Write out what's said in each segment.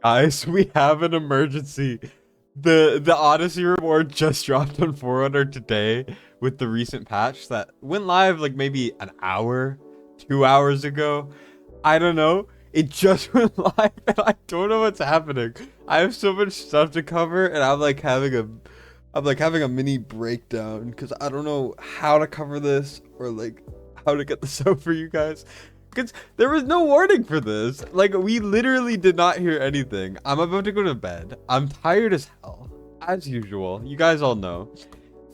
Guys, we have an emergency. The Odyssey reward just dropped on Forerunner today with the recent patch that went live like maybe an hour, 2 hours ago. I don't know. It just went live and I don't know what's happening. I have so much stuff to cover and I'm like having a mini breakdown because I don't know how to cover this or like how to get this out for you guys. Because there was no warning for this. Like, we literally did not hear anything. I'm about to go to bed. I'm tired as hell, as usual. You guys all know.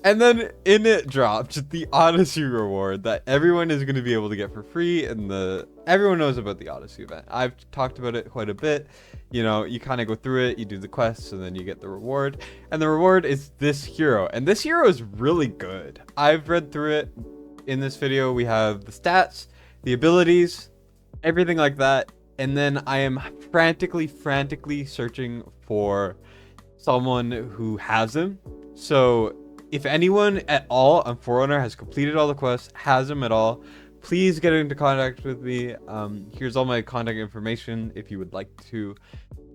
And then Init dropped the Odyssey reward that everyone is going to be able to get for free. And everyone knows about the Odyssey event. I've talked about it quite a bit. You know, you kind of go through it, you do the quests, and then you get the reward. And the reward is this hero. And this hero is really good. I've read through it. In this video, we have the stats, the abilities, everything like that. And then I am frantically searching for someone who has him. So if anyone at all on Forerunner has completed all the quests, has him at all, please get into contact with me. Here's all my contact information if you would like to.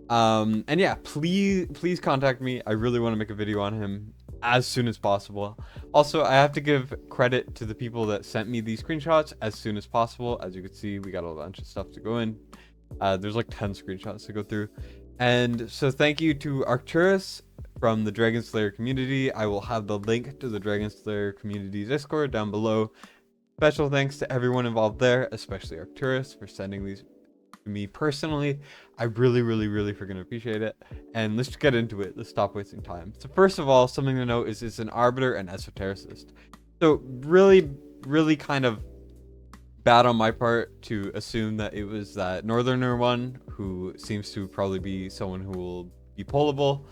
And yeah, please contact me. I really want to make a video on him as soon as possible. Also, I have to give credit to the people that sent me these screenshots as soon as possible. As you can see, we got a bunch of stuff to go in. There's like 10 screenshots to go through. And so thank you to Arcturus from the Dragonslayer community. I will have the link to the Dragonslayer community Discord down below. Special thanks to everyone involved there, especially Arcturus, for sending these to me personally. I really freaking appreciate it. And let's get into it. Let's stop wasting time. So first of all, something to note is it's an arbiter and esotericist. So really kind of bad on my part to assume that it was that northerner one who seems to probably be someone who will be pullable.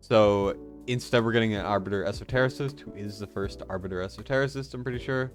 So instead we're getting an arbiter esotericist who is the first arbiter esotericist, I'm pretty sure.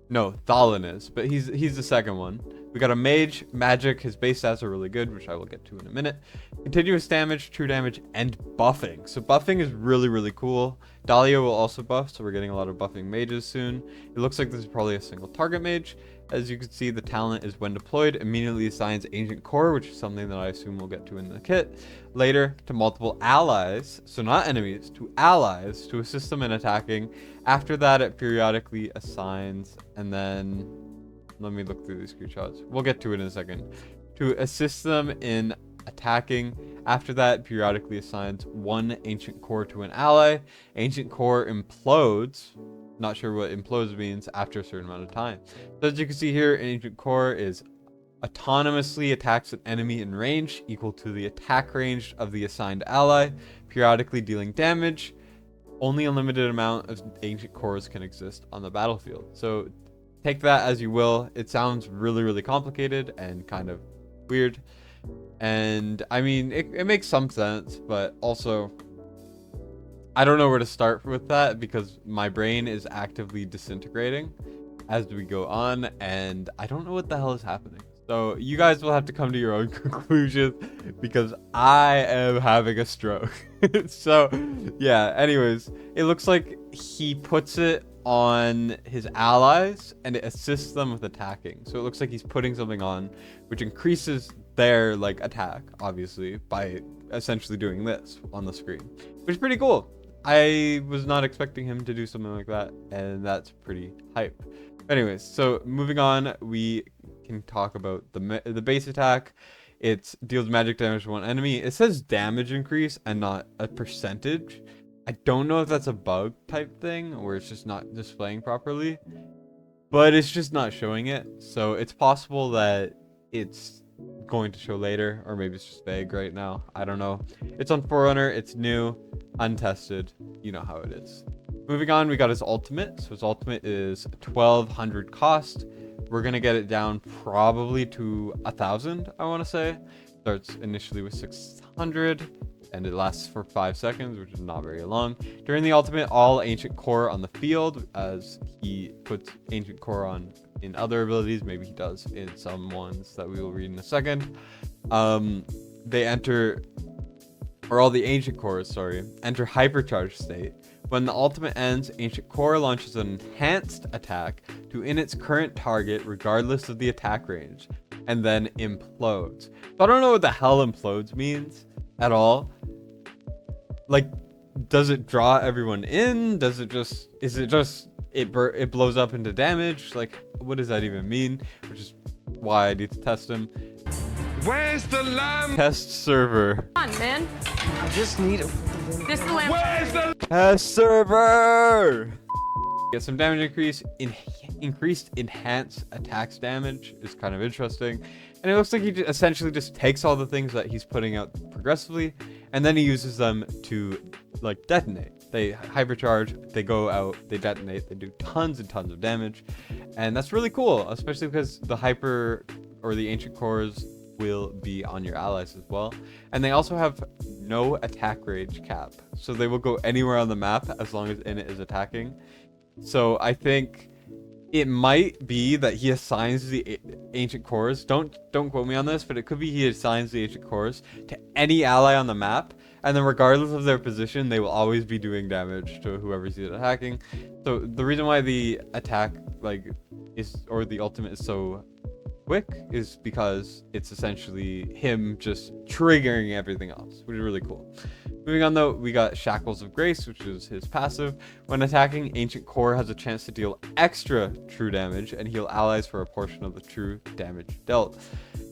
No, Thalin is, but he's the second one. We got a mage, magic, his base stats are really good, which I will get to in a minute. Continuous damage, true damage, and buffing. So buffing is really cool. Dahlia will also buff, so we're getting a lot of buffing mages soon. It looks like this is probably a single target mage. As you can see, the talent is when deployed, immediately assigns Ancient Core, which is something that I assume we'll get to in the kit. Later, to multiple allies, so not enemies, to allies, to assist them in attacking. After that, it periodically assigns, and then, let me look through these screenshots. We'll get to it in a second. To assist them in attacking. After that, periodically assigns one Ancient Core to an ally. Ancient Core implodes. Not sure what implodes means after a certain amount of time. So as you can see here, an Ancient Core is autonomously attacks an enemy in range equal to the attack range of the assigned ally, periodically dealing damage. Only a limited amount of Ancient Cores can exist on the battlefield. So take that as you will. It sounds really complicated and kind of weird. And I mean, it makes some sense, but also I don't know where to start with that because my brain is actively disintegrating as we go on, and I don't know what the hell is happening. So you guys will have to come to your own conclusions because I am having a stroke. So yeah, anyways, it looks like he puts it on his allies and it assists them with attacking. So it looks like he's putting something on which increases their like attack, obviously, by essentially doing this on the screen, which is pretty cool. I was not expecting him to do something like that, and that's pretty hype. Anyways, so moving on, we can talk about the base attack. It deals magic damage to one enemy. It says damage increase and not a percentage. I don't know if that's a bug type thing or it's just not displaying properly, but it's just not showing it. So it's possible that it's going to show later, or maybe it's just vague right now. I don't know. It's on Forerunner. It's new, untested. You know how it is. Moving on, we got his ultimate. So his ultimate is 1200 cost. We're gonna get it down probably to 1000. I want to say starts initially with 600 and it lasts for 5 seconds, which is not very long. During the ultimate, all Ancient Core on the field, as he puts Ancient Core on in other abilities, maybe he does in some ones that we will read in a second, they enter, or all the Ancient Cores, sorry, enter hypercharged state. When the ultimate ends, Ancient Core launches an enhanced attack to Init's current target regardless of the attack range. and then implodes. So I don't know what the hell implodes means at all. Like, does it draw everyone in? Does it just, is it just, it blows up into damage? Like, what does that even mean? Which is why I need to test him. Where's the lamb? Test server. Come on, man. I just need it. This is the lamp. Where's the Test server! Get some damage increase. Increased enhanced attacks damage is kind of interesting. And it looks like he essentially just takes all the things that he's putting out progressively, and then he uses them to, like, detonate. They hypercharge, they go out, they detonate, they do tons and tons of damage. And that's really cool, especially because the hyper, or the ancient cores, will be on your allies as well. And they also have no attack range cap. So they will go anywhere on the map as long as Init is attacking. So I think it might be that he assigns the ancient cores. Don't quote me on this, but it could be he assigns the ancient cores to any ally on the map, and then regardless of their position, they will always be doing damage to whoever he's attacking. So the reason why the attack, like, is, or the ultimate is so quick is because it's essentially him just triggering everything else, which is really cool. Moving on though, we got Shackles of Grace, which is his passive. When attacking, Ancient Core has a chance to deal extra true damage and heal allies for a portion of the true damage dealt.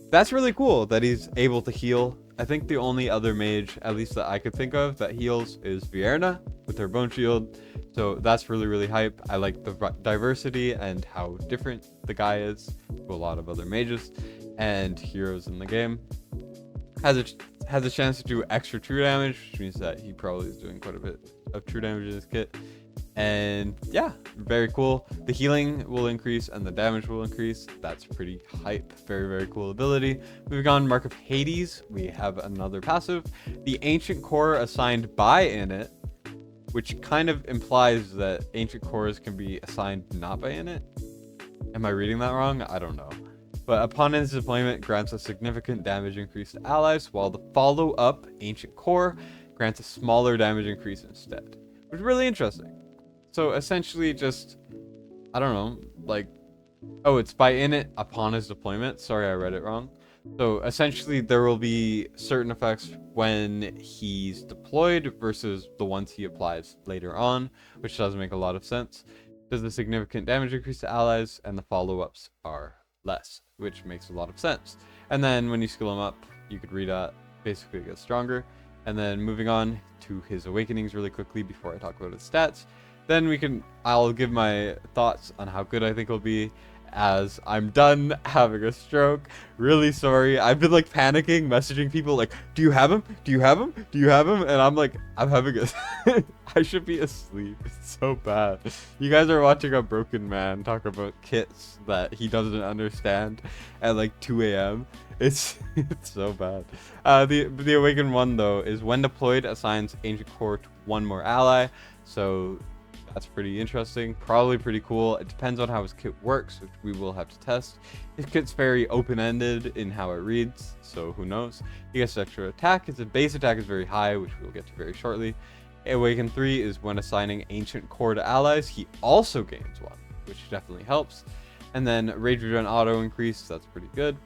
That's really cool that he's able to heal. I think the only other mage, at least that I could think of, that heals is Vierna with her Bone Shield. So that's really, really hype. I like the diversity and how different the guy is to a lot of other mages and heroes in the game. Has a chance to do extra true damage, which means that he probably is doing quite a bit of true damage in his kit. And yeah, very cool. The healing will increase and the damage will increase. That's pretty hype. Very, very cool ability. Moving on, Mark of Hades, we have another passive. The Ancient Core assigned by Init, which kind of implies that Ancient Cores can be assigned not by Init. Am I reading that wrong? I don't know. But upon its deployment, grants a significant damage increase to allies, while the follow-up Ancient Core grants a smaller damage increase instead, which is really interesting. So essentially just, I don't know, like, oh, it's by Init upon his deployment. Sorry, I read it wrong. So essentially there will be certain effects when he's deployed versus the ones he applies later on, which doesn't make a lot of sense. Does a significant damage increase to allies, and the follow-ups are less, which makes a lot of sense. And then when you skill him up, you could read that basically it gets stronger. And then moving on to his awakenings really quickly before I talk about his stats, then I'll give my thoughts on how good I think he'll be as I'm done having a stroke. Really sorry. I've been like panicking, messaging people like, do you have him? Do you have him? Do you have him? And I'm like, I'm having a I should be asleep. It's so bad. You guys are watching a broken man talk about kits that he doesn't understand at like 2 a.m. It's so bad. The awakened one though is when deployed assigns Ancient Core to one more ally. So that's pretty interesting, probably pretty cool. It depends on how his kit works, which we will have to test. His kit's very open-ended in how it reads, so who knows. He gets extra attack. His base attack is very high, which we'll get to very shortly. Awaken 3 is when assigning Ancient Core to allies. He also gains one, which definitely helps. And then Rage Regen auto increase, that's pretty good.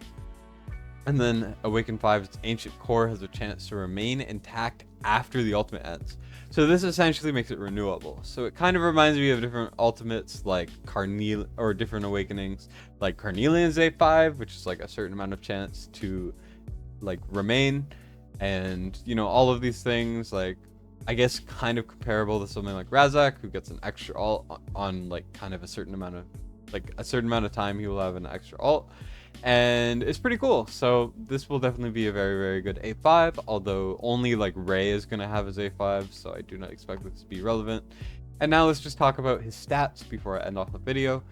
And then Awaken 5's Ancient Core has a chance to remain intact after the ultimate ends. So this essentially makes it renewable. So it kind of reminds me of different ultimates like or different awakenings like Carnelian's A5, which is like a certain amount of chance to like remain. And you know, all of these things, like I guess kind of comparable to something like Razak, who gets an extra alt on like kind of a certain amount of time he will have an extra alt. And it's pretty cool. So this will definitely be a very, very good A5, although only like Ray is going to have his A5, so I do not expect this to be relevant. And now let's just talk about his stats before I end off the video.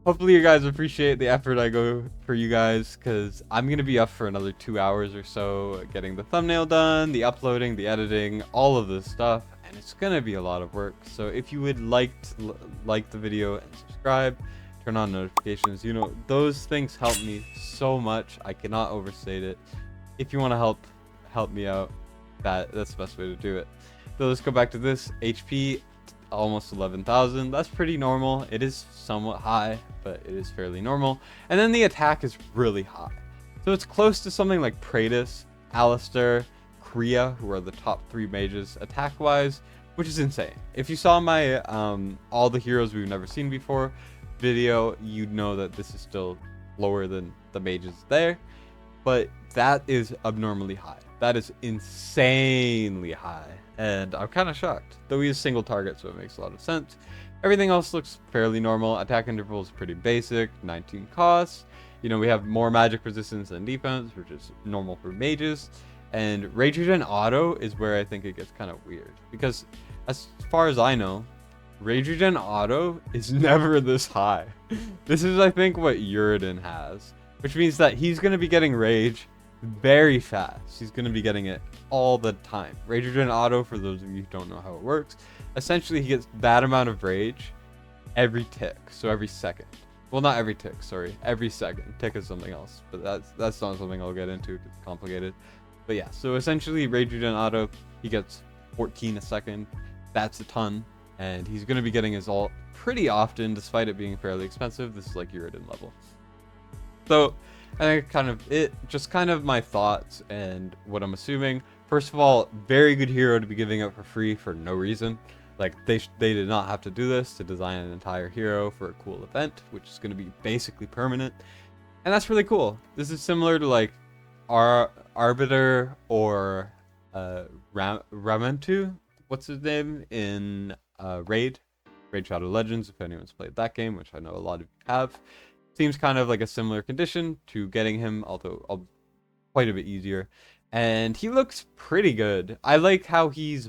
Hopefully you guys appreciate the effort I go for you guys, because I'm going to be up for another 2 hours or so getting the thumbnail done, the uploading, the editing, all of this stuff, and it's going to be a lot of work. So if you would like to like the video and subscribe, turn on notifications, you know, those things help me so much. I cannot overstate it. If you want to help me out, that's the best way to do it. So let's go back to this. HP almost 11,000. That's pretty normal. It is somewhat high, but it is fairly normal. And then the attack is really high. So it's close to something like Praetus, Alistair, Kriya, who are the top 3 mages attack-wise, which is insane. If you saw my all the heroes we've never seen before video, you'd know that this is still lower than the mages there. But that is abnormally high. That is insanely high. And I'm kind of shocked. Though he is single target, so it makes a lot of sense. Everything else looks fairly normal. Attack interval is pretty basic. 19 costs. You know, we have more magic resistance than defense, which is normal for mages. And Rage Regen Auto is where I think it gets kind of weird. Because as far as I know, Rage Regen Auto is never this high. This is, I think, what Uridin has. Which means that he's going to be getting Rage very fast. He's going to be getting it all the time. Rage Regen Auto, for those of you who don't know how it works, essentially he gets that amount of Rage every tick. So every second. Well, not every tick, sorry. Every second. Tick is something else. But that's not something I'll get into. It's complicated. But yeah, so essentially Rage Regen Auto, he gets 14 a second. That's a ton. And he's going to be getting his ult pretty often, despite it being fairly expensive. This is like Uridin level. So I think just kind of my thoughts and what I'm assuming. First of all, very good hero to be giving up for free for no reason. Like they did not have to do this to design an entire hero for a cool event, which is going to be basically permanent. And that's really cool. This is similar to like Arbiter or Ramentu, what's his name, in Raid Shadow Legends, if anyone's played that game, which I know a lot of you have. Seems kind of like a similar condition to getting him, although quite a bit easier. And he looks pretty good. I like how he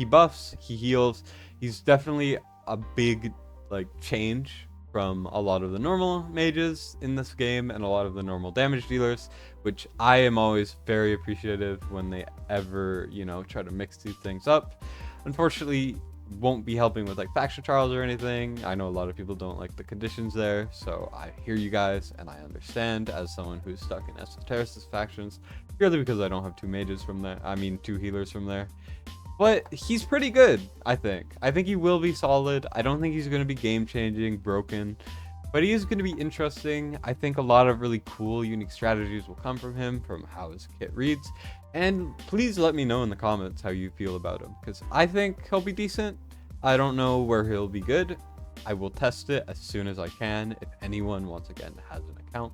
buffs, he heals. He's definitely a big like change from a lot of the normal mages in this game and a lot of the normal damage dealers, which I am always very appreciative when they ever, you know, try to mix these things up. Unfortunately, won't be helping with like faction trials or anything. I know a lot of people don't like the conditions there, so I hear you guys and I understand as someone who's stuck in Esotericist factions, purely because I don't have 2 mages from there. I mean 2 healers from there. But he's pretty good, I think. I think he will be solid. I don't think he's going to be game-changing, broken, but he is going to be interesting. I think a lot of really cool, unique strategies will come from him, from how his kit reads. And please let me know in the comments how you feel about him, because I think he'll be decent. I don't know where he'll be good. I will test it as soon as I can, if anyone, once again, has an account.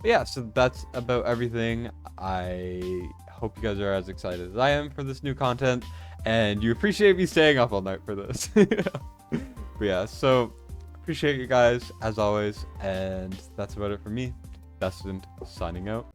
But yeah, so that's about everything. I hope you guys are as excited as I am for this new content, and you appreciate me staying up all night for this. But yeah, so appreciate you guys as always, and that's about it for me. Destined signing out.